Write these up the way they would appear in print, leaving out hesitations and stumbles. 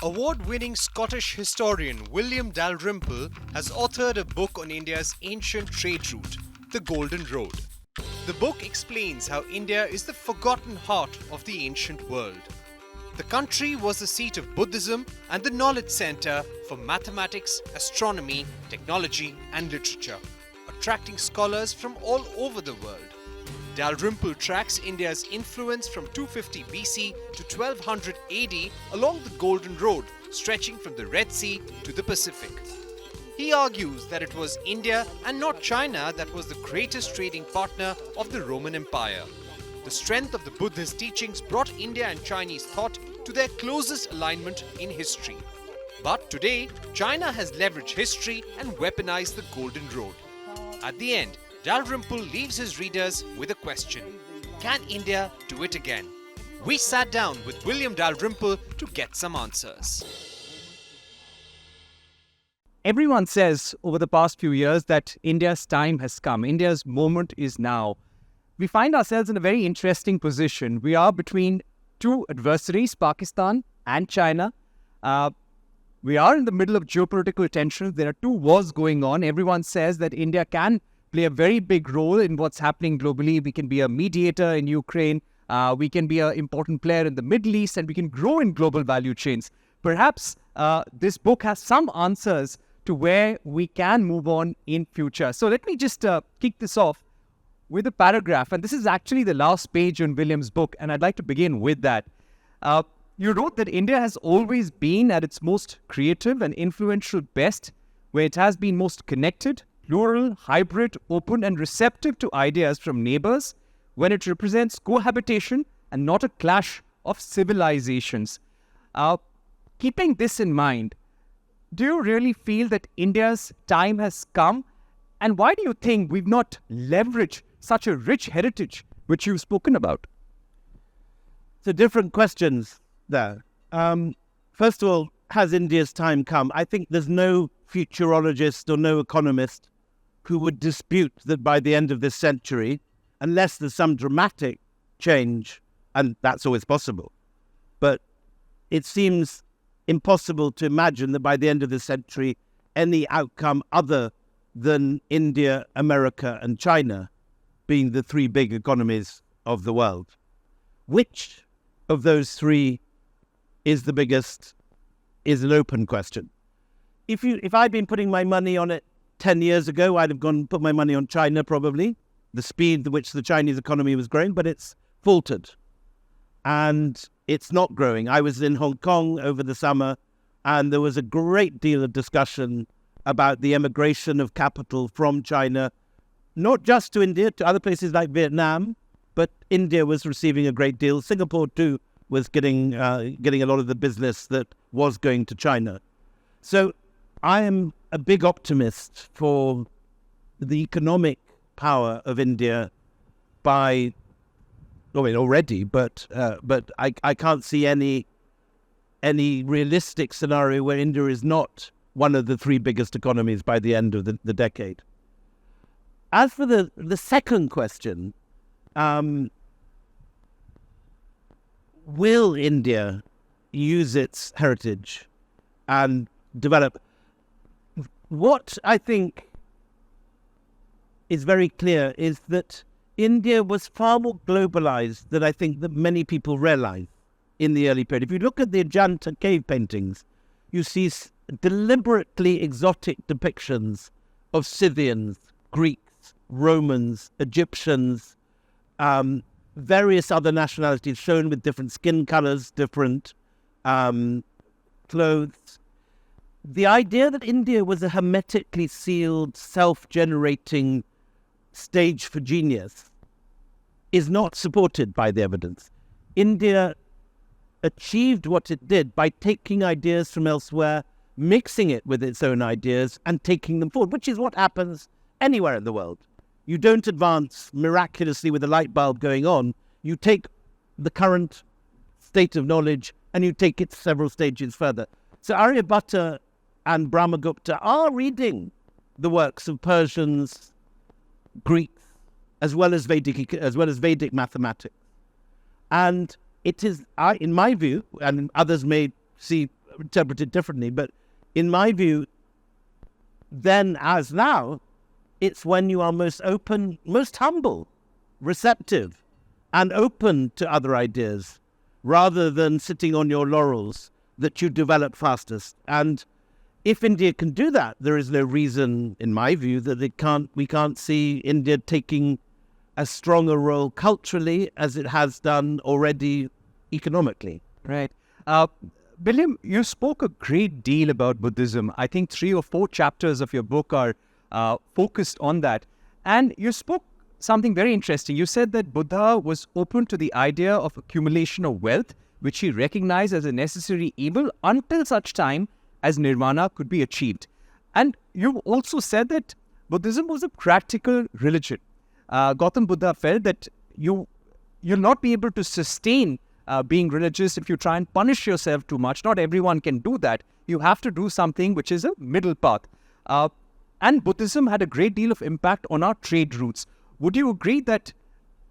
Award-winning Scottish historian William Dalrymple has authored a book on India's ancient trade route, the Golden Road. The book explains how India is the forgotten heart of the ancient world. The country was the seat of Buddhism and the knowledge center for mathematics, astronomy, technology and literature, attracting scholars from all over the world. Dalrymple tracks India's influence from 250 BC to 1200 AD along the Golden Road, stretching from the Red Sea to the Pacific. He argues that it was India and not China that was the greatest trading partner of the Roman Empire. The strength of the Buddhist teachings brought India and Chinese thought to their closest alignment in history. But today, China has leveraged history and weaponized the Golden Road. At the end, Dalrymple leaves his readers with a question. Can India do it again? We sat down with William Dalrymple to get some answers. Everyone says over the past few years that India's time has come. India's moment is now. We find ourselves in a very interesting position. We are between two adversaries, Pakistan and China. We are in the middle of geopolitical tensions. There are two wars going on. Everyone says that India can play a very big role in what's happening globally. We can be a mediator in Ukraine. We can be an important player in the Middle East, and we can grow in global value chains. Perhaps this book has some answers to where we can move on in future. So let me just kick this off with a paragraph. And this is actually the last page in William's book, and I'd like to begin with that. You wrote that India has always been at its most creative and influential best, where it has been most connected, plural, hybrid, open and receptive to ideas from neighbors, when it represents cohabitation and not a clash of civilizations. Keeping this in mind, do you really feel that India's time has come? And why do you think we've not leveraged such a rich heritage which you've spoken about? So different questions there. First of all, has India's time come? I think there's no futurologist or no economist who would dispute that by the end of this century, unless there's some dramatic change, and that's always possible, but it seems impossible to imagine that by the end of this century, any outcome other than India, America, and China being the three big economies of the world. Which of those three is the biggest is an open question. If I'd been putting my money on it 10 years ago, I'd have gone and put my money on China probably, the speed at which the Chinese economy was growing, but it's faltered. And it's not growing. I was in Hong Kong over the summer, and there was a great deal of discussion about the emigration of capital from China, not just to India, to other places like Vietnam, but India was receiving a great deal. Singapore, too, was getting a lot of the business that was going to China. So I am a big optimist for the economic power of India already, but I can't see any realistic scenario where India is not one of the three biggest economies by the end of the decade. As for the second question, will India use its heritage and develop? What I think is very clear is that India was far more globalized than I think that many people realize in the early period. If you look at the Ajanta cave paintings, you see deliberately exotic depictions of Scythians, Greeks, Romans, Egyptians, various other nationalities shown with different skin colors, different clothes. The idea that India was a hermetically sealed, self-generating stage for genius is not supported by the evidence. India achieved what it did by taking ideas from elsewhere, mixing it with its own ideas and taking them forward, which is what happens anywhere in the world. You don't advance miraculously with a light bulb going on. You take the current state of knowledge and you take it several stages further. So Aryabhatta and Brahmagupta are reading the works of Persians, Greeks, as well as Vedic mathematics. And it is, in my view, and others may see interpret it differently, but in my view, then as now, it's when you are most open, most humble, receptive, and open to other ideas, rather than sitting on your laurels, that you develop fastest. And if India can do that, there is no reason, in my view, that we can't see India taking as strong a role culturally as it has done already economically. Right. William, you spoke a great deal about Buddhism. I think 3 or 4 chapters of your book are focused on that. And you spoke something very interesting. You said that Buddha was open to the idea of accumulation of wealth, which he recognized as a necessary evil until such time as nirvana could be achieved. And you also said that Buddhism was a practical religion. Gautam Buddha felt that you'll not be able to sustain being religious if you try and punish yourself too much. Not everyone can do that. You have to do something which is a middle path. And Buddhism had a great deal of impact on our trade routes. Would you agree that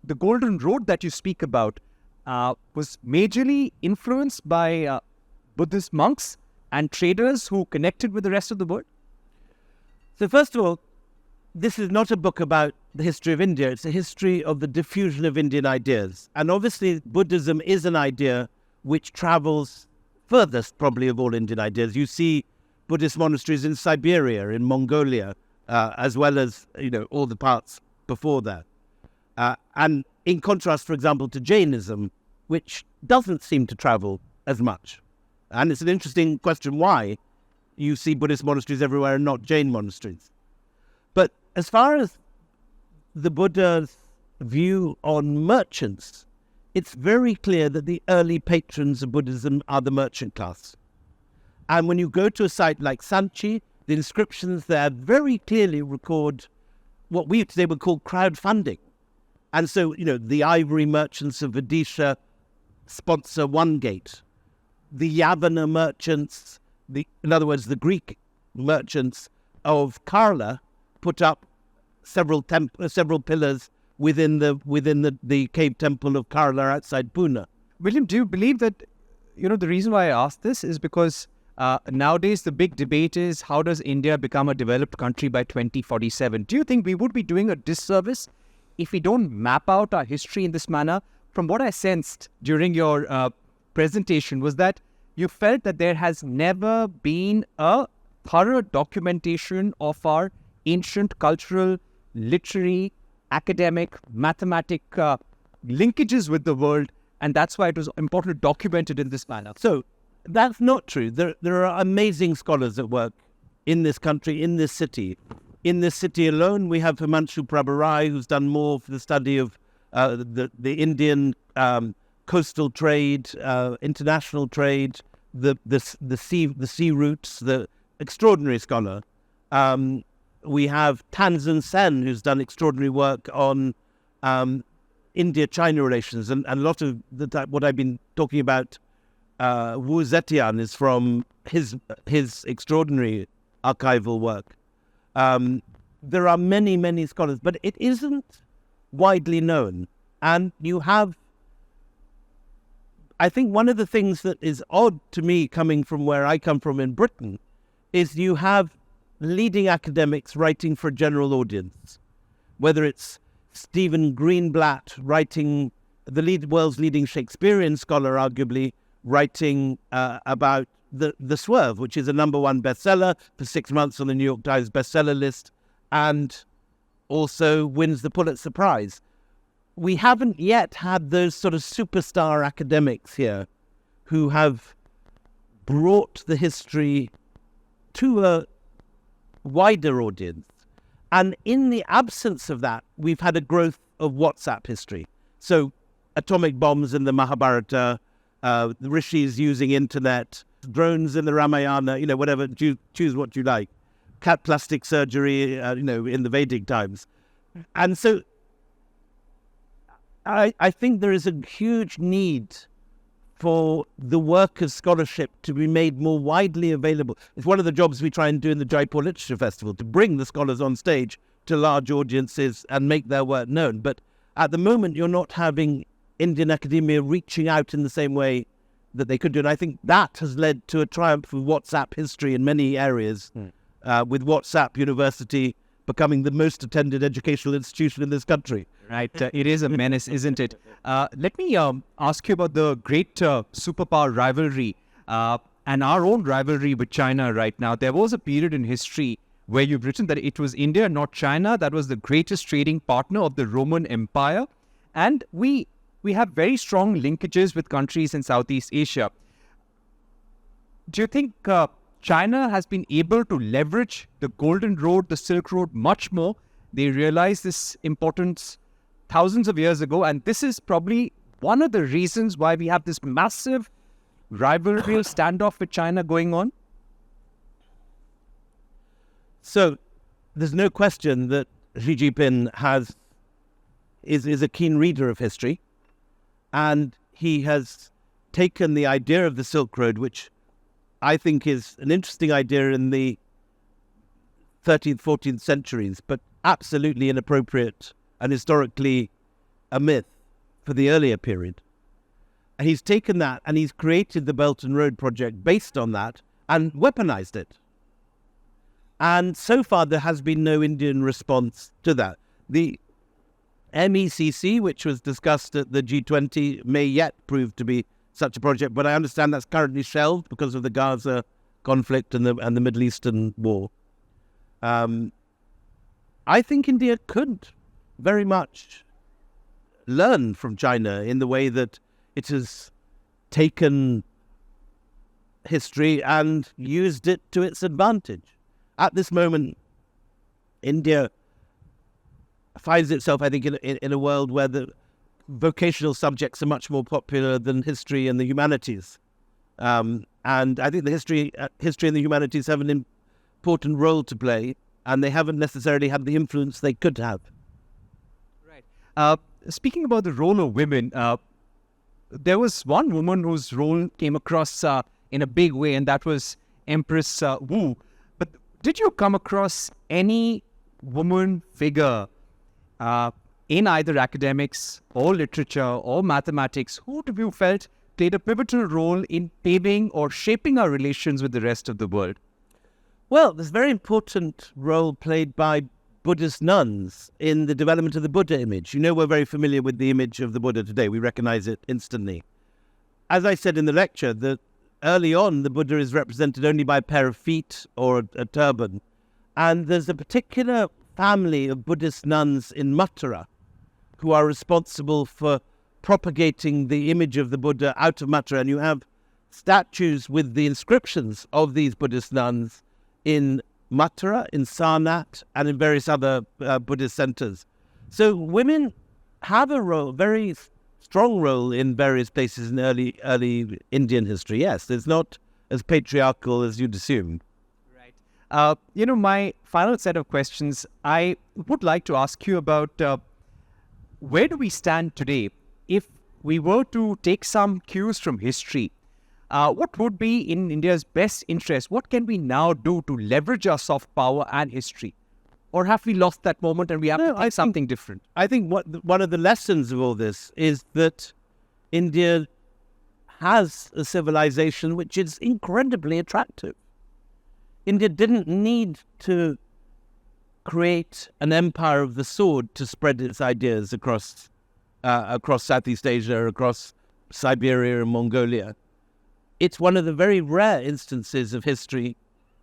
the Golden Road that you speak about was majorly influenced by Buddhist monks and traders who connected with the rest of the world? So first of all, this is not a book about the history of India. It's a history of the diffusion of Indian ideas. And obviously, Buddhism is an idea which travels furthest, probably, of all Indian ideas. You see Buddhist monasteries in Siberia, in Mongolia, as well as, all the parts before that. And in contrast, for example, to Jainism, which doesn't seem to travel as much. And it's an interesting question why you see Buddhist monasteries everywhere and not Jain monasteries. But as far as the Buddha's view on merchants, it's very clear that the early patrons of Buddhism are the merchant class. And when you go to a site like Sanchi, the inscriptions there very clearly record what we today would call crowdfunding. And so, the ivory merchants of Vidisha sponsor one gate. The Yavana merchants, in other words, the Greek merchants of Karla, put up several pillars within the cave temple of Karla outside Pune. William, do you believe that, the reason why I asked this is because nowadays the big debate is how does India become a developed country by 2047? Do you think we would be doing a disservice if we don't map out our history in this manner? From what I sensed during your presentation was that you felt that there has never been a thorough documentation of our ancient cultural, literary, academic, mathematic linkages with the world, and that's why it was important to document it in this manner. So that's not true. There are amazing scholars at work in this country, in this city. In this city alone, we have Himanshu Prabharai, who's done more for the study of the Indian coastal trade, international trade, the sea routes, the extraordinary scholar. We have Tanzan Sen, who's done extraordinary work on India-China relations, and a lot of what I've been talking about, Wu Zetian, is from his extraordinary archival work. There are many, many scholars, but it isn't widely known. And you have, I think one of the things that is odd to me coming from where I come from in Britain is you have leading academics writing for a general audience, whether it's Stephen Greenblatt writing, the world's leading Shakespearean scholar, arguably, writing about the Swerve, which is a #1 bestseller for 6 months on the New York Times bestseller list, and also wins the Pulitzer Prize. We haven't yet had those sort of superstar academics here who have brought the history to a wider audience. And in the absence of that, we've had a growth of WhatsApp history. So atomic bombs in the Mahabharata, the rishis using internet, drones in the Ramayana, whatever, choose what you like. Cat plastic surgery, in the Vedic times. And so I think there is a huge need for the work of scholarship to be made more widely available. It's one of the jobs we try and do in the Jaipur Literature Festival, to bring the scholars on stage to large audiences and make their work known. But at the moment, you're not having Indian academia reaching out in the same way that they could do. And I think that has led to a triumph of WhatsApp history in many areas, with WhatsApp University becoming the most attended educational institution in this country. Right. It is a menace, isn't it? Let me ask you about the great superpower rivalry and our own rivalry with China right now. There was a period in history where you've written that it was India, not China, that was the greatest trading partner of the Roman Empire. And we have very strong linkages with countries in Southeast Asia. Do you think China has been able to leverage the Golden Road, the Silk Road much more? They realized this importance thousands of years ago, and this is probably one of the reasons why we have this massive rivalry standoff with China going on. So there's no question that Xi Jinping is a keen reader of history, and he has taken the idea of the Silk Road, which I think is an interesting idea in the 13th, 14th centuries, but absolutely inappropriate and historically a myth for the earlier period. And he's taken that and he's created the Belt and Road Project based on that and weaponized it. And so far there has been no Indian response to that. The MECC, which was discussed at the G20, may yet prove to be such a project, but I understand that's currently shelved because of the Gaza conflict and the Middle Eastern war. I think India could very much learn from China in the way that it has taken history and used it to its advantage. At this moment, India finds itself, I think, in a world where the vocational subjects are much more popular than history and the humanities. And I think the history and the humanities have an important role to play, and they haven't necessarily had the influence they could have. Right. Speaking about the role of women, there was one woman whose role came across in a big way, and that was Empress Wu. But did you come across any woman figure in either academics or literature or mathematics who you felt played a pivotal role in paving or shaping our relations with the rest of the world? Well, there's a very important role played by Buddhist nuns in the development of the Buddha image. You know, we're very familiar with the image of the Buddha today. We recognize it instantly. As I said in the lecture, that early on, the Buddha is represented only by a pair of feet or a turban. And there's a particular family of Buddhist nuns in Mathura who are responsible for propagating the image of the Buddha out of Mathura. And you have statues with the inscriptions of these Buddhist nuns in Mathura, in Sarnath, and in various other Buddhist centers. So women have a role, very strong role in various places in early Indian history. Yes, it's not as patriarchal as you'd assume. Right. My final set of questions, I would like to ask you about where do we stand today? If we were to take some cues from history, what would be in India's best interest? What can we now do to leverage our soft power and history? Or have we lost that moment and we have to think something different? I think one of the lessons of all this is that India has a civilization which is incredibly attractive. India didn't need to create an empire of the sword to spread its ideas across Southeast Asia, across Siberia and Mongolia. It's one of the very rare instances of history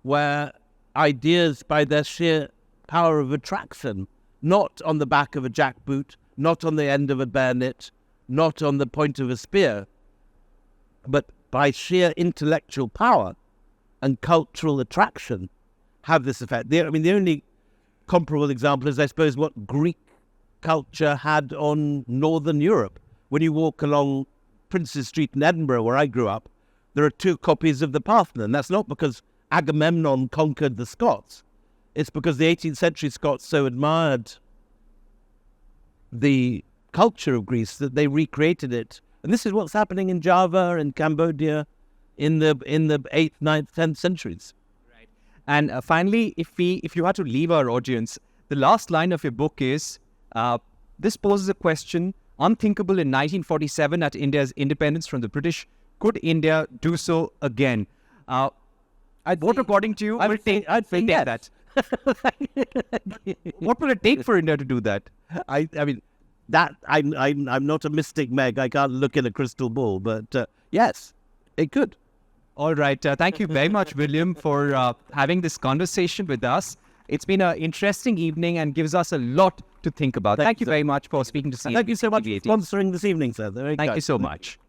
where ideas, by their sheer power of attraction, not on the back of a jackboot, not on the end of a bayonet, not on the point of a spear, but by sheer intellectual power and cultural attraction, have this effect. The only comparable example is, I suppose, what Greek culture had on Northern Europe. When you walk along Princes Street in Edinburgh, where I grew up, there are 2 copies of the Parthenon. That's not because Agamemnon conquered the Scots. It's because the 18th century Scots so admired the culture of Greece that they recreated it. And this is what's happening in Java and Cambodia in the 8th, 9th, 10th centuries. Right. And finally, if you had to leave our audience, the last line of your book is, this poses a question unthinkable in 1947 at India's independence from the British. Could India do so again? What, according to you, I'd say yes. that? What will it take for India to do that? I mean, that I'm not a mystic, Meg. I can't look in a crystal ball, but yes, it could. All right. Thank you very much, William, for having this conversation with us. It's been an interesting evening and gives us a lot to think about. Thank you very much for speaking to CNBC. Thank you so much for sponsoring this evening, sir. Thank you so much.